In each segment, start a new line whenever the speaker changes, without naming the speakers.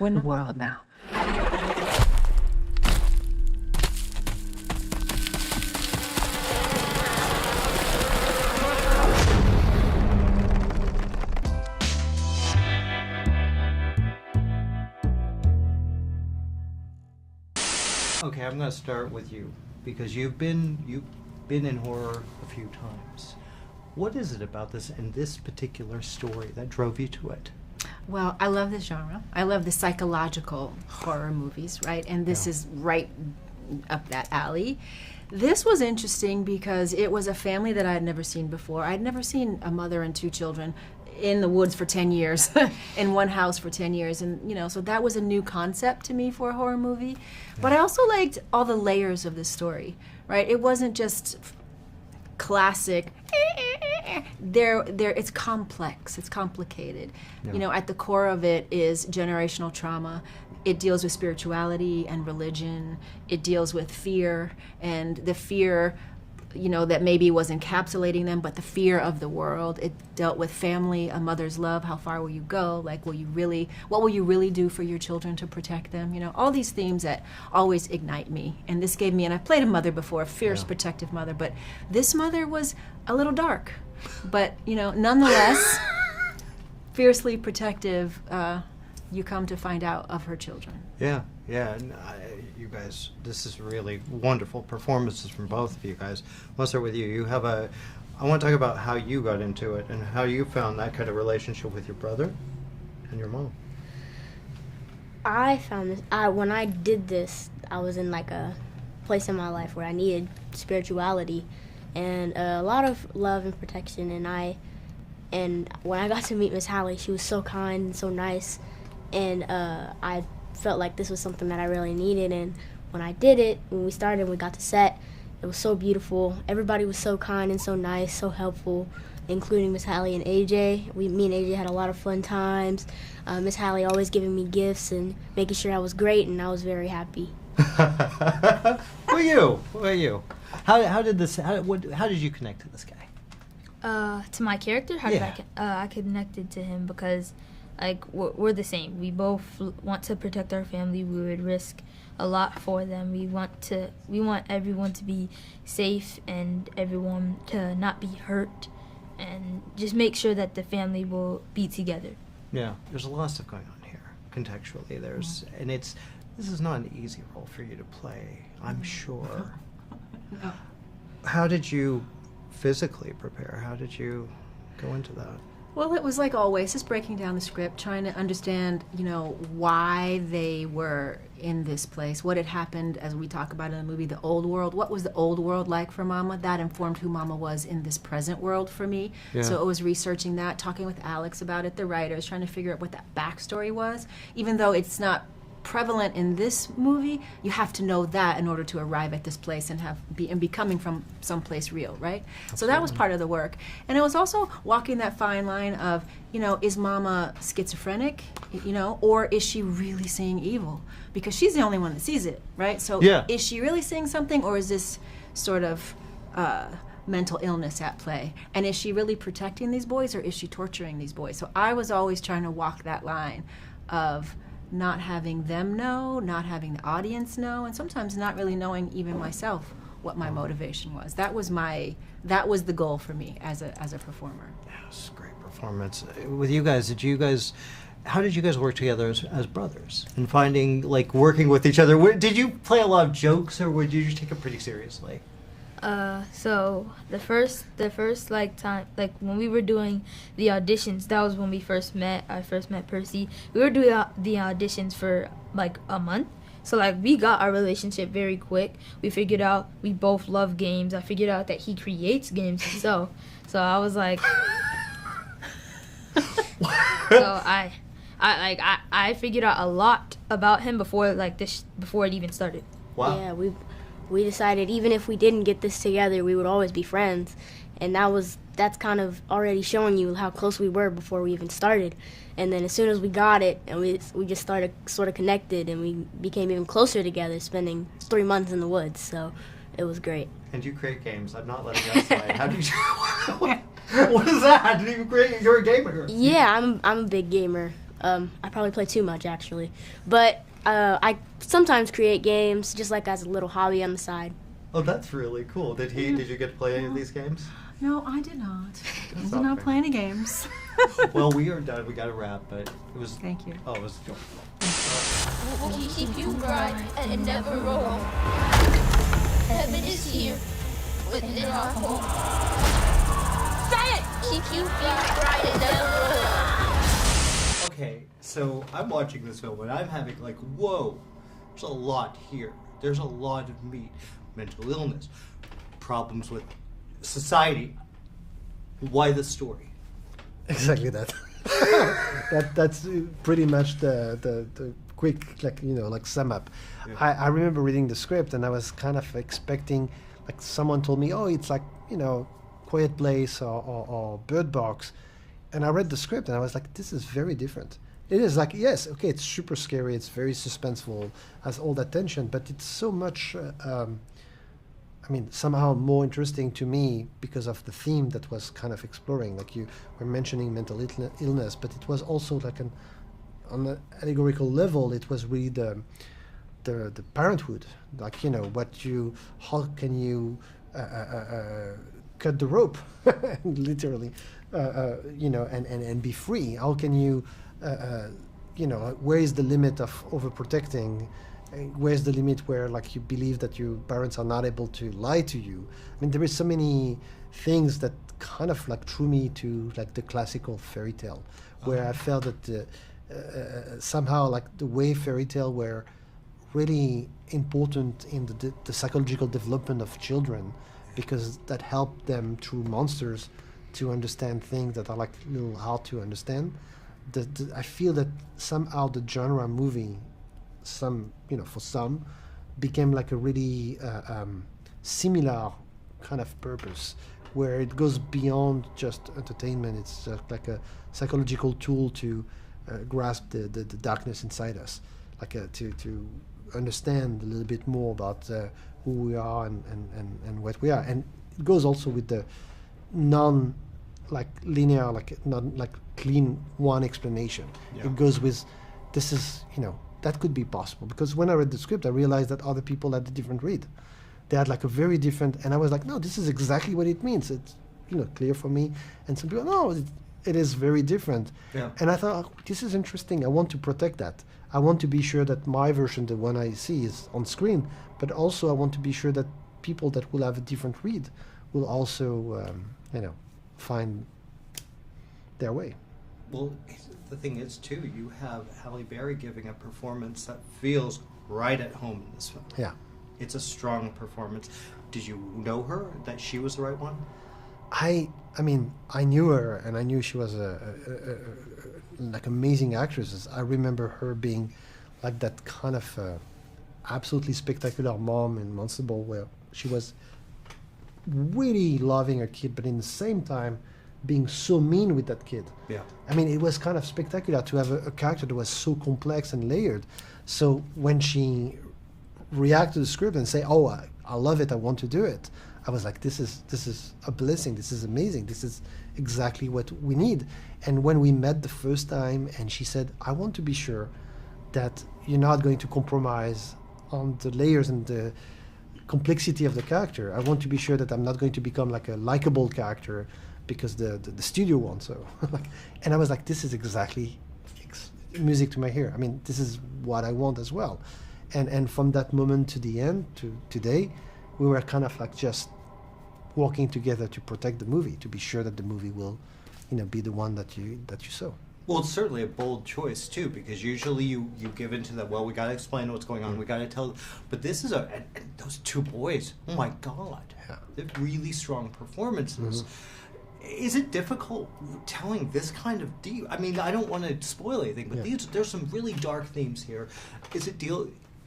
the world now.
Okay, I'm going to start with you because you've been in horror a few times. What is it about this and this particular story that drove you to it?
Well, I love this genre. I love the psychological horror movies, right? And this is right up that alley. This was interesting because it was a family that I had never seen before. I'd never seen a mother and two children in the woods for 10 years, in one house for 10 years. And, you know, so that was a new concept to me for a horror movie. But I also liked all the layers of this story, right? It wasn't just classic, it's complex, it's complicated. You know, at the core of it is generational trauma. It deals with spirituality and religion. It deals with fear, and the fear, you know, that maybe was encapsulating them, but the fear of the world. It dealt with family, a mother's love, how far will you go? Like, what will you really do for your children to protect them? You know, all these themes that always ignite me. And this gave me, and I played a mother before, a fierce, protective mother, but this mother was a little dark. But, you know, nonetheless, fiercely protective, you come to find out of her children.
Yeah. And you guys, this is really wonderful performances from both of you guys. I'll start with you. I want to talk about how you got into it and how you found that kind of relationship with your brother and your mom.
I found this, when I did this, I was in like a place in my life where I needed spirituality and a lot of love and protection. And when I got to meet Miss Halle, she was so kind and so nice. And I felt like this was something that I really needed, and when I did it, when we started, we got to set, it was so beautiful. Everybody was so kind and so nice, so helpful, including Miss Halle and AJ. Me and AJ had a lot of fun times. Miss Halle always giving me gifts and making sure I was great, and I was very happy.
Who are you? How did you connect to this guy?
To my character, how did I connected to him because, like, we're the same. We both want to protect our family. We would risk a lot for them. We want everyone to be safe and everyone to not be hurt, and just make sure that the family will be together.
Yeah, there's a lot of stuff going on here contextually. This is not an easy role for you to play, I'm sure.
No.
How did you physically prepare? How did you go into that?
Well, it was like always, just breaking down the script, trying to understand, you know, why they were in this place, what had happened, as we talk about in the movie, the old world. What was the old world like for Mama? That informed who Mama was in this present world for me. Yeah. So it was researching that, talking with Alex about it, the writers, trying to figure out what that backstory was. Even though it's not prevalent in this movie, you have to know that in order to arrive at this place and be coming from someplace real, right? Absolutely. So that was part of the work. And it was also walking that fine line of, you know, is Mama schizophrenic, you know, or is she really seeing evil? Because she's the only one that sees it, right? So is she really seeing something, or is this sort of mental illness at play? And is she really protecting these boys, or is she torturing these boys? So I was always trying to walk that line of not having them know, not having the audience know, and sometimes not really knowing even myself what my motivation was. That was the goal for me as a performer.
Yes, great performance. With you guys, how did you guys work together as brothers and finding, like, working with each other? Did you play a lot of jokes, or would you just take it pretty seriously?
So the first like time, like when we were doing the auditions, that was when we first met. I first met Percy. We were doing the auditions for like a month. So like we got our relationship very quick. We figured out we both love games. I figured out that he creates games himself. So I was like, so I figured out a lot about him before it even started.
Wow.
Yeah, we decided even if we didn't get this together, we would always be friends, and that's kind of already showing you how close we were before we even started. And then as soon as we got it, and we just started sort of connected, and we became even closer together, spending 3 months in the woods. So it was great.
And you create games. I'm not letting that slide. How do you? What is that? You're a gamer.
Yeah, I'm a big gamer. I probably play too much actually, but I sometimes create games just like as a little hobby on the side.
Oh, that's really cool. Did you get to play any of these games?
No, I did not. I
That's
did
not
not
fair.
play any games.
Well, we are done. We got to wrap, but it was.
Thank you.
Oh, it was.
We'll keep you bright and never roll. Heaven is here within our home. Say it! Keep you bright and never roll.
Okay, so I'm watching this film and I'm having like, whoa, there's a lot here. There's a lot of meat. Mental illness, problems with society. Why the story?
Exactly that. That's pretty much the quick, like, like sum up.
Yeah.
I remember reading the script and I was kind of expecting, like, someone told me, oh, it's like, Quiet Place or Bird Box. And I read the script and I was like, this is very different. It is like, yes, okay, it's super scary, it's very suspenseful, has all that tension, but it's so much, somehow more interesting to me because of the theme that was kind of exploring. Like you were mentioning mental illness, but it was also like on an allegorical level, it was really the parenthood. Like, how can you cut the rope, literally, and be free? How can you, where is the limit of overprotecting? Where's the limit where, like, you believe that your parents are not able to lie to you? I mean, there is so many things that kind of like drew me to like the classical fairy tale, where I felt that somehow like the way fairy tale were really important in the psychological development of children, because that helped them through monsters to understand things that are like a little hard to understand. I feel that somehow the genre movie, for some, became like a really similar kind of purpose, where it goes beyond just entertainment. It's just like a psychological tool to grasp the darkness inside us, like to understand a little bit more about who we are and what we are. And it goes also with the linear, not like clean one explanation.
Yeah.
It goes with, this is, that could be possible. Because when I read the script, I realized that other people had a different read. They had like a very different, and I was like, no, this is exactly what it means. It's, clear for me. And some people, no, it is very different.
Yeah.
And I thought, oh, this is interesting. I want to protect that. I want to be sure that my version, the one I see, is on screen. But also I want to be sure that people that will have a different read will also, find their way.
Well, the thing is, too, you have Halle Berry giving a performance that feels right at home in this film.
Yeah.
It's a strong performance. Did you know her, that she was the right one?
I knew her, and I knew she was a like amazing actress. I remember her being like that kind of absolutely spectacular mom in Monster Ball, where she was really loving her kid, but in the same time being so mean with that kid.
Yeah.
I mean, it was kind of spectacular to have a character that was so complex and layered. So when she reacted to the script and say, "Oh, I love it, I want to do it," I was like, this is a blessing. This is amazing. This is exactly what we need. And when we met the first time, and she said, "I want to be sure that you're not going to compromise on the layers and the complexity of the character. I want to be sure that I'm not going to become like a likable character because the studio wants so." And I was like, this is exactly music to my ear. I mean, this is what I want as well. And from that moment to the end, to today, we were kind of like just working together to protect the movie, to be sure that the movie will, be the one that you saw.
Well, it's certainly a bold choice, too, because usually you give into that, well, we got to explain what's going on, we got to tell. But this is and those two boys, oh my God.
Yeah.
They're really strong performances. Is it difficult telling this kind of deep? I mean, I don't want to spoil anything, but there's some really dark themes here.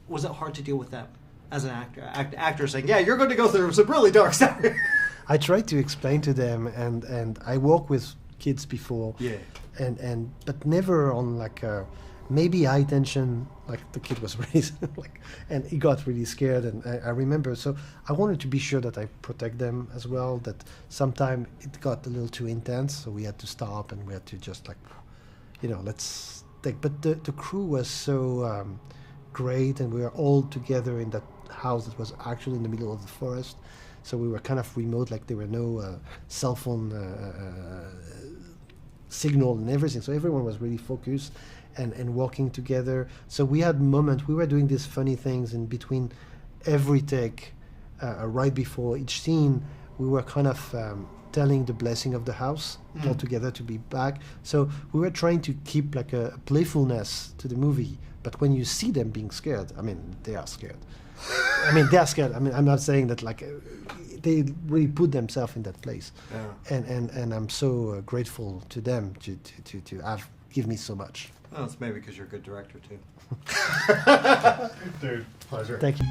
Was it hard to deal with them as an actor saying, yeah, you're going to go through some really dark stuff?
I tried to explain to them, and I work with kids before, but never on like maybe high tension. Like the kid was raised, and he got really scared, and I remember. So I wanted to be sure that I protect them as well. That sometimes it got a little too intense, so we had to stop, and we had to just let's but the crew was so great, and we were all together in that house that was actually in the middle of the forest. So we were kind of remote, like there were no cell phone signal and everything. So everyone was really focused and working together. So we had moments, we were doing these funny things in between every take, right before each scene. We were kind of telling the blessing of the house all together to be back. So we were trying to keep like a playfulness to the movie. But when you see them being scared, I mean, they are scared. I mean, they are scared. I mean, I'm not saying that like they really put themselves in that place. Yeah. And I'm so grateful to them to have give me so much.
Well, it's maybe because you're a good director too.
Dude, pleasure. Thank you.